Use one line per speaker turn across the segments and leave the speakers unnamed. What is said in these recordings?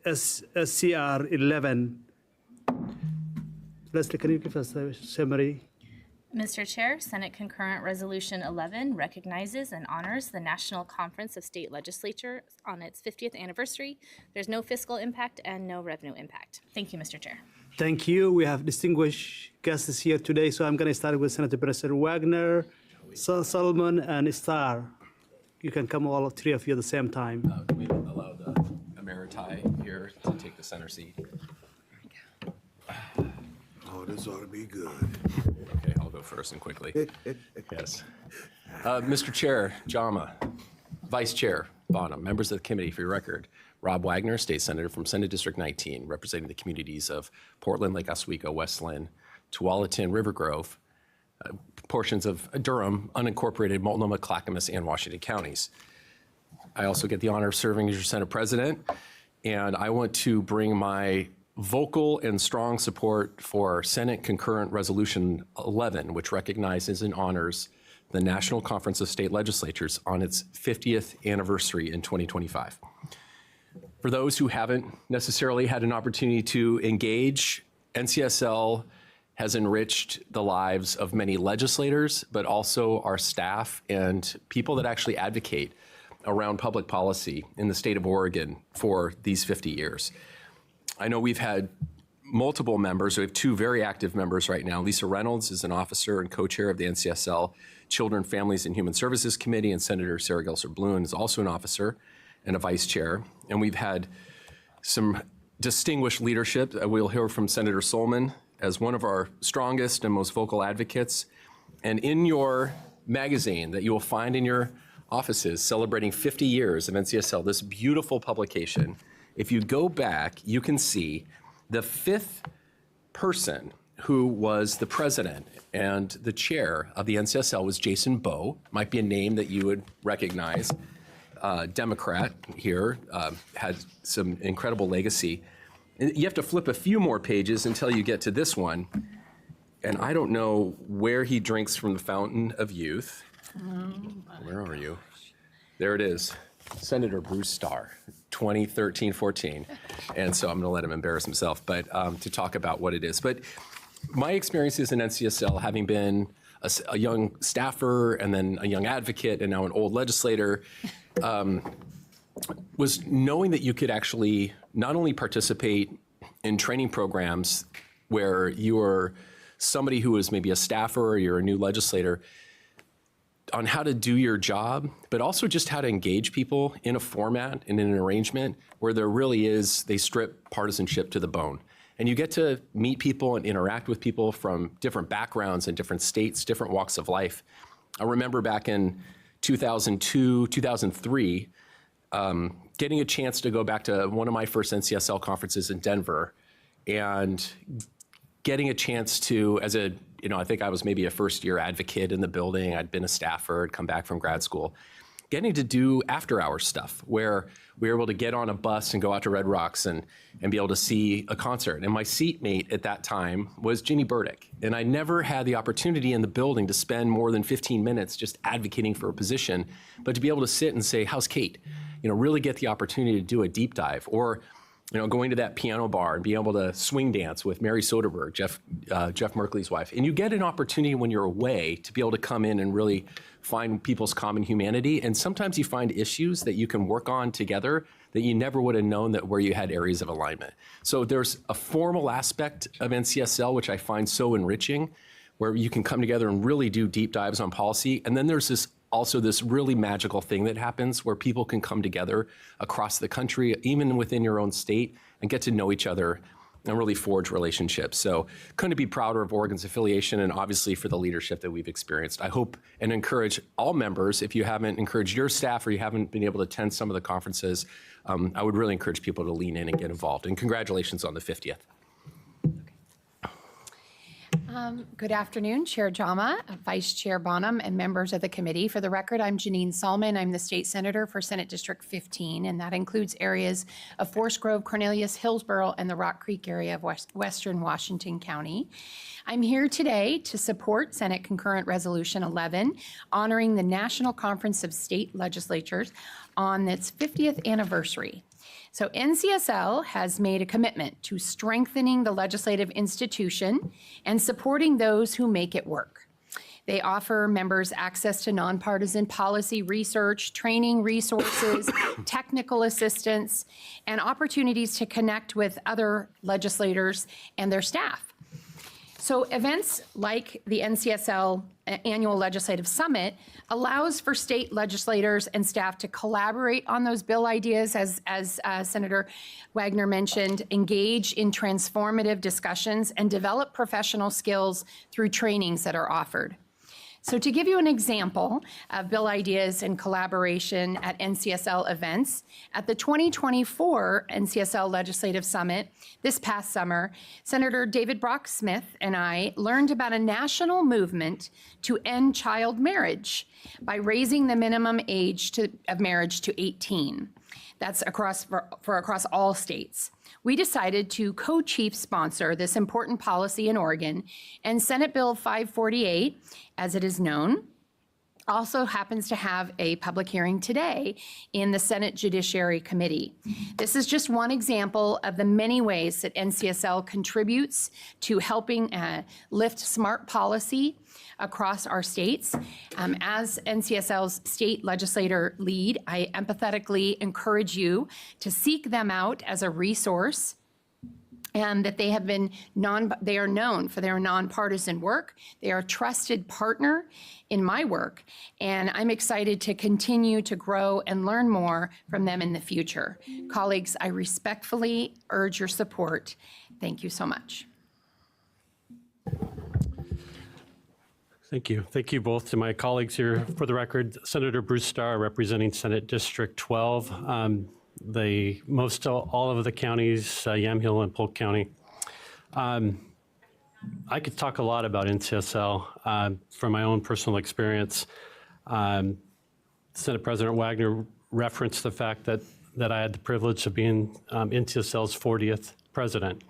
SCR 11. Leslie, can you give us a summary?
Mr. Chair, Senate Concurrent Resolution 11 recognizes and honors the National Conference of State Legislatures on its 50th anniversary. There's no fiscal impact and no revenue impact. Thank you, Mr. Chair.
Thank you. We have distinguished guests here today, so I'm going to start with Senator President Wagner, Solomon, and Starr. You can come all three of you at the same time.
Do we allow the emeriti here to take the center seat?
Oh, this ought to be good.
Okay, I'll go first and quickly. Yes. Mr. Chair, Jama, Vice Chair Bonham, members of the committee, for your record, Rob Wagner, State Senator from Senate District 19, representing the communities of Portland, Lake Oswego, West Lynn, Tualatin, River Grove, portions of Durham, unincorporated Multnomah, Clackamas, and Washington counties. I also get the honor of serving as your Senate President, and I want to bring my vocal and strong support for Senate Concurrent Resolution 11, which recognizes and honors the National Conference of State Legislatures on its 50th anniversary in 2025. For those who haven't necessarily had an opportunity to engage, NCSL has enriched the lives of many legislators, but also our staff and people that actually advocate around public policy in the state of Oregon for these 50 years. I know we've had multiple members. We have two very active members right now. Lisa Reynolds is an officer and co-chair of the NCSL Children, Families, and Human Services Committee, and Senator Sarah Gelser-Bluen is also an officer and a vice chair. And we've had some distinguished leadership. We'll hear from Senator Solomon as one of our strongest and most vocal advocates. And in your magazine that you will find in your offices celebrating 50 years of NCSL, this beautiful publication, if you go back, you can see the fifth person who was the president and the chair of the NCSL was Jason Bowe. Might be a name that you would recognize. Democrat here, had some incredible legacy. And you have to flip a few more pages until you get to this one. And I don't know where he drinks from the fountain of youth. Where are you? There it is. Senator Bruce Starr, 2013-14. And so I'm going to let him embarrass himself, but to talk about what it is. But my experiences in NCSL, having been a young staffer and then a young advocate and now an old legislator, was knowing that you could actually not only participate in training programs where you are somebody who is maybe a staffer or you're a new legislator, on how to do your job, but also just how to engage people in a format and in an arrangement where there really is, they strip partisanship to the bone. And you get to meet people and interact with people from different backgrounds and different states, different walks of life. I remember back in 2002, 2003, getting a chance to go back to one of my first NCSL conferences in Denver and getting a chance to, as a, I think I was maybe a first year advocate in the building. I'd been a staffer, I'd come back from grad school, getting to do after hours stuff where we were able to get on a bus and go out to Red Rocks and be able to see a concert. And my seatmate at that time was Ginny Burdick. And I never had the opportunity in the building to spend more than 15 minutes just advocating for a position, but to be able to sit and say, how's Kate? Really get the opportunity to do a deep dive, or going to that piano bar and being able to swing dance with Mary Soderbergh, Jeff Merkley's wife. And you get an opportunity when you're away to be able to come in and really find people's common humanity. And sometimes you find issues that you can work on together that you never would have known that where you had areas of alignment. So there's a formal aspect of NCSL, which I find so enriching, where you can come together and really do deep dives on policy. And then there's also this really magical thing that happens where people can come together across the country, even within your own state, and get to know each other and really forge relationships. So couldn't be prouder of Oregon's affiliation and obviously for the leadership that we've experienced. I hope and encourage all members, if you haven't encouraged your staff or you haven't been able to attend some of the conferences, I would really encourage people to lean in and get involved. And congratulations on the 50th.
Good afternoon, Chair Jama, Vice Chair Bonham, and members of the committee. For the record, I'm Janine Solomon. I'm the state senator for Senate District 15, and that includes areas of Forest Grove, Cornelius, Hillsborough, and the Rock Creek area of Western Washington County. I'm here today to support Senate Concurrent Resolution 11, honoring the National Conference of State Legislatures on its 50th anniversary. So NCSL has made a commitment to strengthening the legislative institution and supporting those who make it work. They offer members access to nonpartisan policy research, training resources, technical assistance, and opportunities to connect with other legislators and their staff. So events like the NCSL Annual Legislative Summit allows for state legislators and staff to collaborate on those bill ideas, as Senator Wagner mentioned, engage in transformative discussions, and develop professional skills through trainings that are offered. So to give you an example of bill ideas and collaboration at NCSL events, at the 2024 NCSL Legislative Summit this past summer, Senator David Brock Smith and I learned about a national movement to end child marriage by raising the minimum age of marriage to 18. That's across all states. We decided to co-chief sponsor this important policy in Oregon, and Senate Bill 548, as it is known, also happens to have a public hearing today in the Senate Judiciary Committee. This is just one example of the many ways that NCSL contributes to helping lift smart policy across our states. As NCSL's state legislator lead, I empathetically encourage you to seek them out as a resource, and that they are known for their nonpartisan work. They are a trusted partner in my work, and I'm excited to continue to grow and learn more from them in the future. Colleagues, I respectfully urge your support. Thank you so much.
Thank you. Thank you both to my colleagues here. For the record, Senator Bruce Starr representing Senate District 12. All of the counties, Yamhill and Polk County. I could talk a lot about NCSL from my own personal experience. Senate President Wagner referenced the fact that I had the privilege of being NCSL's 40th president,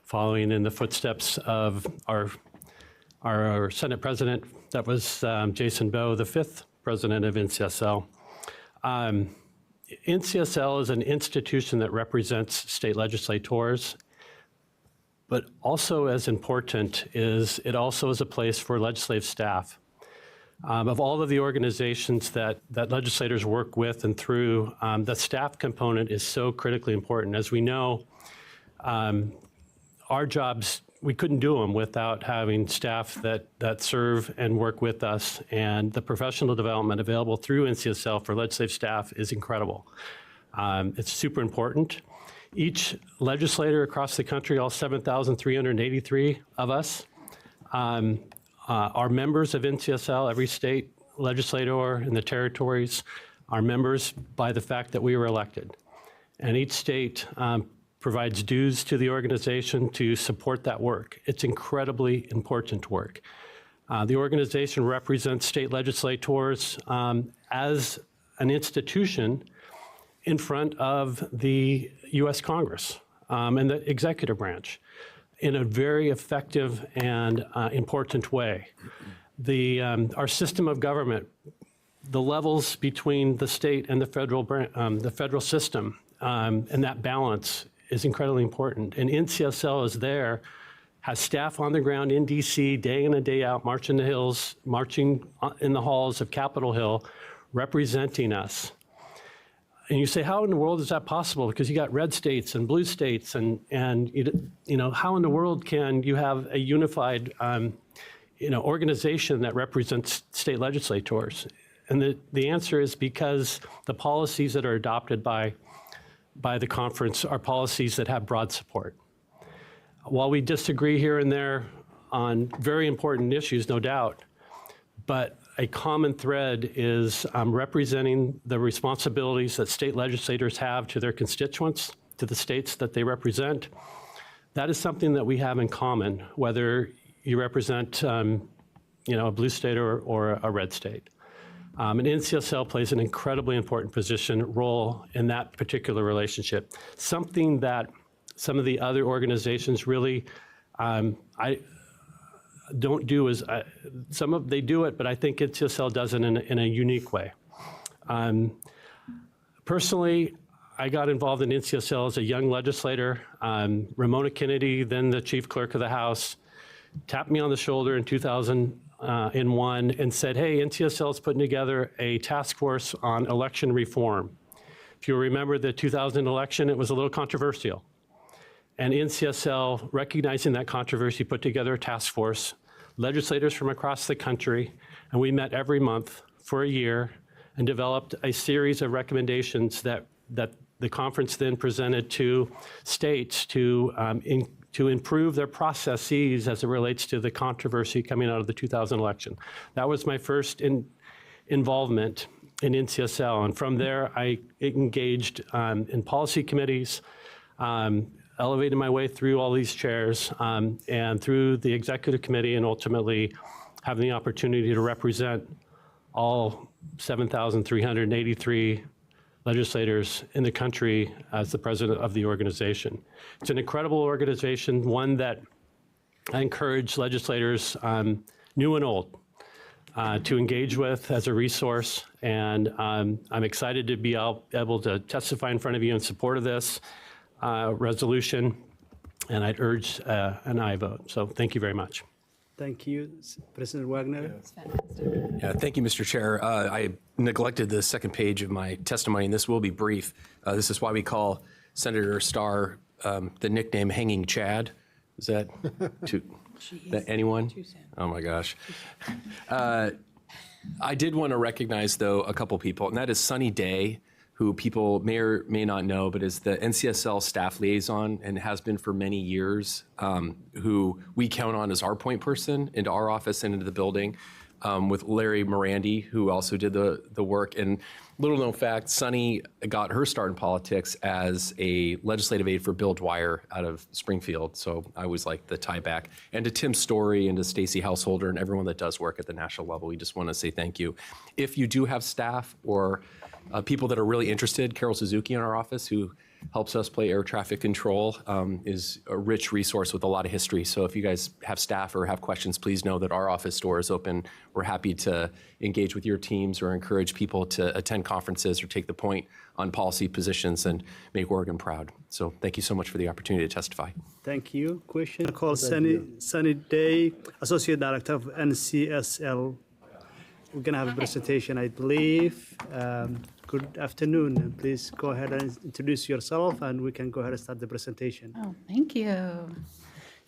following in the footsteps of our Senate president, that was Jason Bowe, the 5th president of NCSL. NCSL is an institution that represents state legislators, but also as important is it also is a place for legislative staff. Of all of the organizations that legislators work with and through, the staff component is so critically important. As we know, our jobs, we couldn't do them without having staff that serve and work with us, and the professional development available through NCSL for legislative staff is incredible. It's super important. Each legislator across the country, all 7,383 of us, are members of NCSL. Every state legislator in the territories are members by the fact that we were elected. And each state provides dues to the organization to support that work. It's incredibly important work. The organization represents state legislators as an institution in front of the U.S. Congress and the executive branch in a very effective and important way. Our system of government, the levels between the state and the federal system, and that balance is incredibly important. And NCSL is there, has staff on the ground in DC day in and day out, marching the hills, marching in the halls of Capitol Hill, representing us. And you say, how in the world is that possible? Because you got red states and blue states, and you know, how in the world can you have a unified organization that represents state legislators? And the answer is because the policies that are adopted by the conference are policies that have broad support. While we disagree here and there on very important issues, no doubt, but a common thread is representing the responsibilities that state legislators have to their constituents, to the states that they represent. That is something that we have in common, whether you represent, a blue state or a red state. And NCSL plays an incredibly important role in that particular relationship. Something that some of the other organizations really, don't do is, they do it, but I think NCSL does it in a unique way. Personally, I got involved in NCSL as a young legislator. Ramona Kennedy, then the chief clerk of the House, tapped me on the shoulder in 2001 and said, hey, NCSL is putting together a task force on election reform. If you remember the 2000 election, it was a little controversial. And NCSL, recognizing that controversy, put together a task force, legislators from across the country, and we met every month for a year and developed a series of recommendations that the conference then presented to states to improve their processes as it relates to the controversy coming out of the 2000 election. That was my first involvement in NCSL, and from there I engaged in policy committees, elevated my way through all these chairs and through the executive committee, and ultimately having the opportunity to represent all 7,383 legislators in the country as the president of the organization. It's an incredible organization, one that I encourage legislators, new and old, to engage with as a resource. And I'm excited to be able to testify in front of you in support of this resolution, and I'd urge an aye vote. So thank you very much.
Thank you, President Wagner.
Yeah, thank you, Mr. Chair. I neglected the second page of my testimony, and this will be brief. This is why we call Senator Starr the nickname Hanging Chad. Is that anyone? Oh my gosh. I did want to recognize, though, a couple people, and that is Sunny Day, who people may or may not know, but is the NCSL staff liaison and has been for many years, who we count on as our point person into our office and into the building, with Larry Morandi, who also did the work. And little known fact, Sunny got her start in politics as a legislative aide for Bill Dwyer out of Springfield. So I was like the tie back. And to Tim Story and to Stacy Householder and everyone that does work at the national level, we just want to say thank you. If you do have staff or people that are really interested, Carol Suzuki in our office, who helps us play air traffic control, is a rich resource with a lot of history. So if you guys have staff or have questions, please know that our office door is open. We're happy to engage with your teams or encourage people to attend conferences or take the point on policy positions and make Oregon proud. So thank you so much for the opportunity to testify.
Thank you. Question? I call Sunny Day, Associate Director of NCSL. We're going to have a presentation, I believe. Good afternoon. Please go ahead and introduce yourself, and we can go ahead and start the presentation.
Oh, thank you.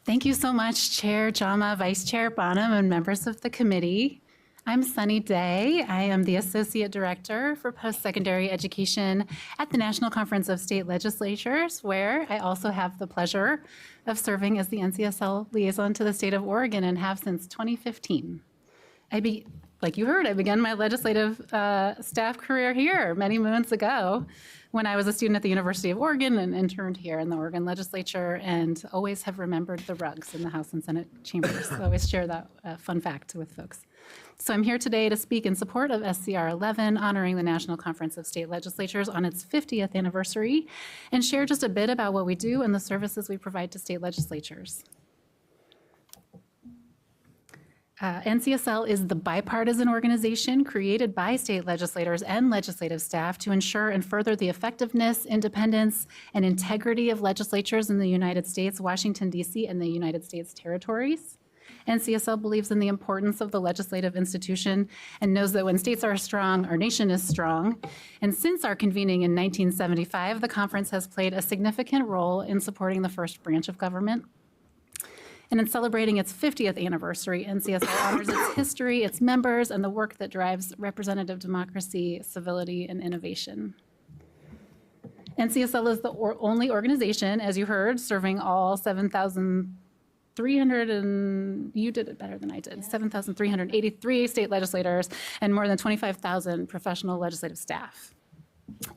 Thank you so much, Chair Jama, Vice Chair Bonham, and members of the committee. I'm Sunny Day. I am the Associate Director for Post-Secondary Education at the National Conference of State Legislatures, where I also have the pleasure of serving as the NCSL liaison to the state of Oregon and have since 2015. Like you heard, I began my legislative staff career here many moons ago when I was a student at the University of Oregon and interned here in the Oregon legislature, and always have remembered the rugs in the House and Senate chambers. So I always share that fun fact with folks. So I'm here today to speak in support of SCR 11, honoring the National Conference of State Legislatures on its 50th anniversary, and share just a bit about what we do and the services we provide to state legislatures. NCSL is the bipartisan organization created by state legislators and legislative staff to ensure and further the effectiveness, independence, and integrity of legislatures in the United States, Washington, D.C., and the United States territories. NCSL believes in the importance of the legislative institution and knows that when states are strong, our nation is strong. And since our convening in 1975, the conference has played a significant role in supporting the first branch of government. And in celebrating its 50th anniversary, NCSL honors its history, its members, and the work that drives representative democracy, civility, and innovation. NCSL is the only organization, as you heard, serving all 7,300, and you did it better than I did, 7,383 state legislators and more than 25,000 professional legislative staff.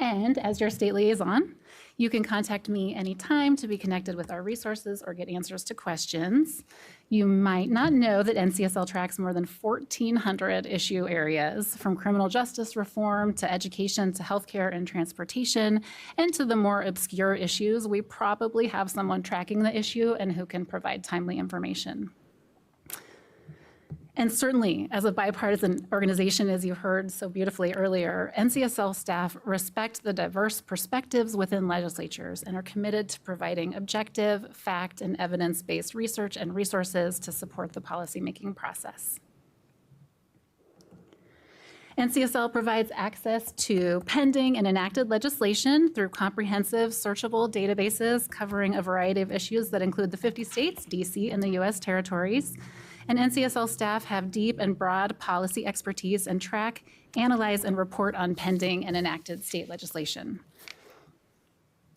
And as your state liaison, you can contact me anytime to be connected with our resources or get answers to questions. You might not know that NCSL tracks more than 1,400 issue areas, from criminal justice reform to education to healthcare and transportation, and to the more obscure issues. We probably have someone tracking the issue and who can provide timely information. And certainly, as a bipartisan organization, as you heard so beautifully earlier, NCSL staff respect the diverse perspectives within legislatures and are committed to providing objective, fact, and evidence-based research and resources to support the policymaking process. NCSL provides access to pending and enacted legislation through comprehensive searchable databases covering a variety of issues that include the 50 states, DC, and the US territories. And NCSL staff have deep and broad policy expertise and track, analyze, and report on pending and enacted state legislation.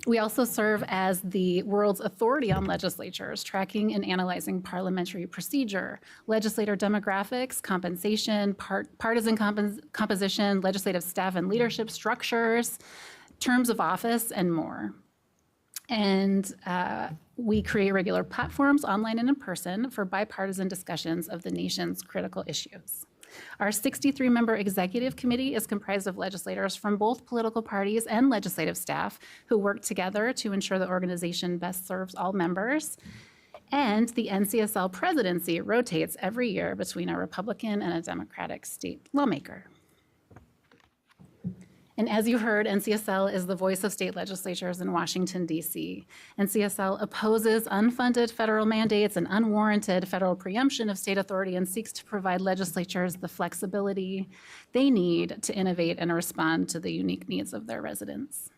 We also serve as the world's authority on legislatures, tracking and analyzing parliamentary procedure, legislator demographics, compensation, partisan composition, legislative staff and leadership structures, terms of office, and more. And we create regular platforms, online and in person, for bipartisan discussions of the nation's critical issues. Our 63-member executive committee is comprised of legislators from both political parties and legislative staff who work together to ensure the organization best serves all members. And the NCSL presidency rotates every year between a Republican and a Democratic state lawmaker. And as you heard, NCSL is the voice of state legislatures in Washington, D.C. NCSL opposes unfunded federal mandates and unwarranted federal preemption of state authority and seeks to provide legislatures the flexibility they need to innovate and respond to the unique needs of their residents.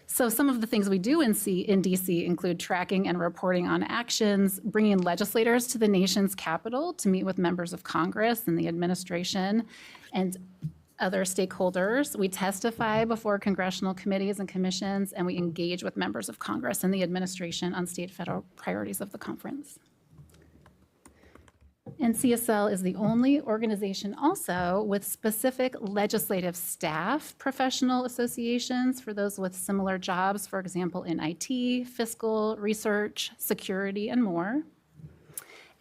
So some of the things we do in DC include tracking and reporting on actions, bringing legislators to the nation's capital to meet with members of Congress and the administration, and other stakeholders. We testify before congressional committees and commissions, and we engage with members of Congress and the administration on state federal priorities of the conference. NCSL is the only organization also with specific legislative staff professional associations for those with similar jobs, for example, in IT, fiscal, research, security, and more.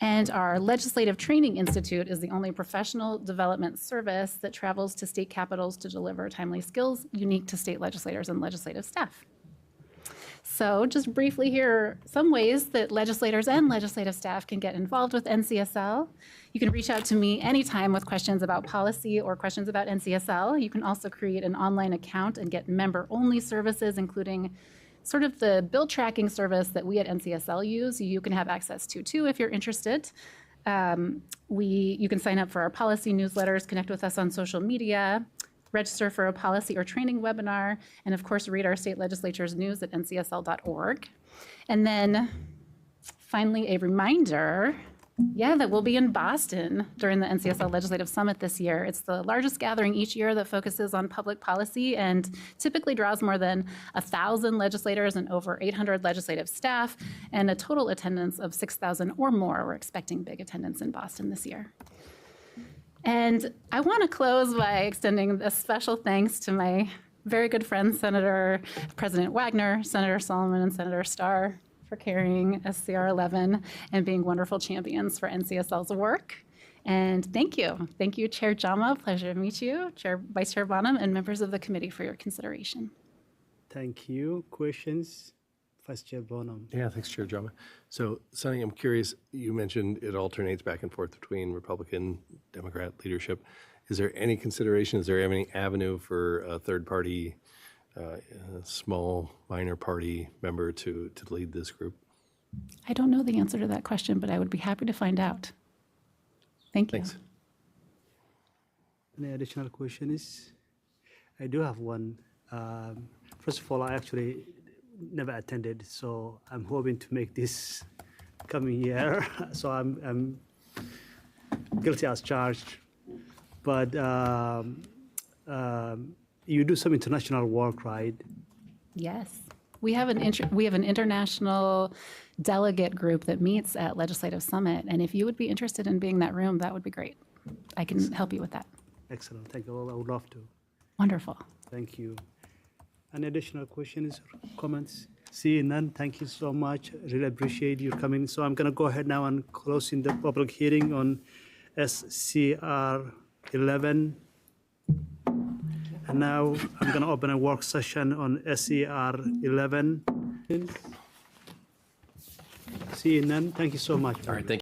And our Legislative Training Institute is the only professional development service that travels to state capitals to deliver timely skills unique to state legislators and legislative staff. So just briefly here are some ways that legislators and legislative staff can get involved with NCSL. You can reach out to me anytime with questions about policy or questions about NCSL. You can also create an online account and get member-only services, including sort of the bill tracking service that we at NCSL use. You can have access to too if you're interested. You can sign up for our policy newsletters, connect with us on social media, register for a policy or training webinar, and of course read our state legislature's news at ncsl.org. And then finally, a reminder, that we'll be in Boston during the NCSL Legislative Summit this year. It's the largest gathering each year that focuses on public policy and typically draws more than 1,000 legislators and over 800 legislative staff, and a total attendance of 6,000 or more. We're expecting big attendance in Boston this year. And I want to close by extending a special thanks to my very good friends, Senator President Wagner, Senator Solomon, and Senator Starr, for carrying SCR 11 and being wonderful champions for NCSL's work. And thank you. Thank you, Chair Jama. Pleasure to meet you, Vice Chair Bonham, and members of the committee for your consideration.
Thank you. Questions? Vice Chair Bonham.
Yeah, thanks, Chair Jama. So, Sonny, I'm curious, you mentioned it alternates back and forth between Republican, Democrat leadership. Is there any consideration, is there any avenue for a third-party, small, minor party member to lead this group?
I don't know the answer to that question, but I would be happy to find out. Thank you.
Thanks.
Any additional questions? I do have one. First of all, I actually never attended, so I'm hoping to make this coming year. So I'm guilty as charged. But you do some international work, right?
Yes. We have an international delegate group that meets at Legislative Summit, and if you would be interested in being in that room, that would be great. I can help you with that.
Excellent. Thank you. I would love to.
Wonderful.
Thank you. Any additional questions or comments? Seeing none, thank you so much. Really appreciate you coming. So I'm going to go ahead now and closing the public hearing on SCR 11. And now I'm going to open a work session on SCR 11. Seeing none, thank you so much.
All right, thank you.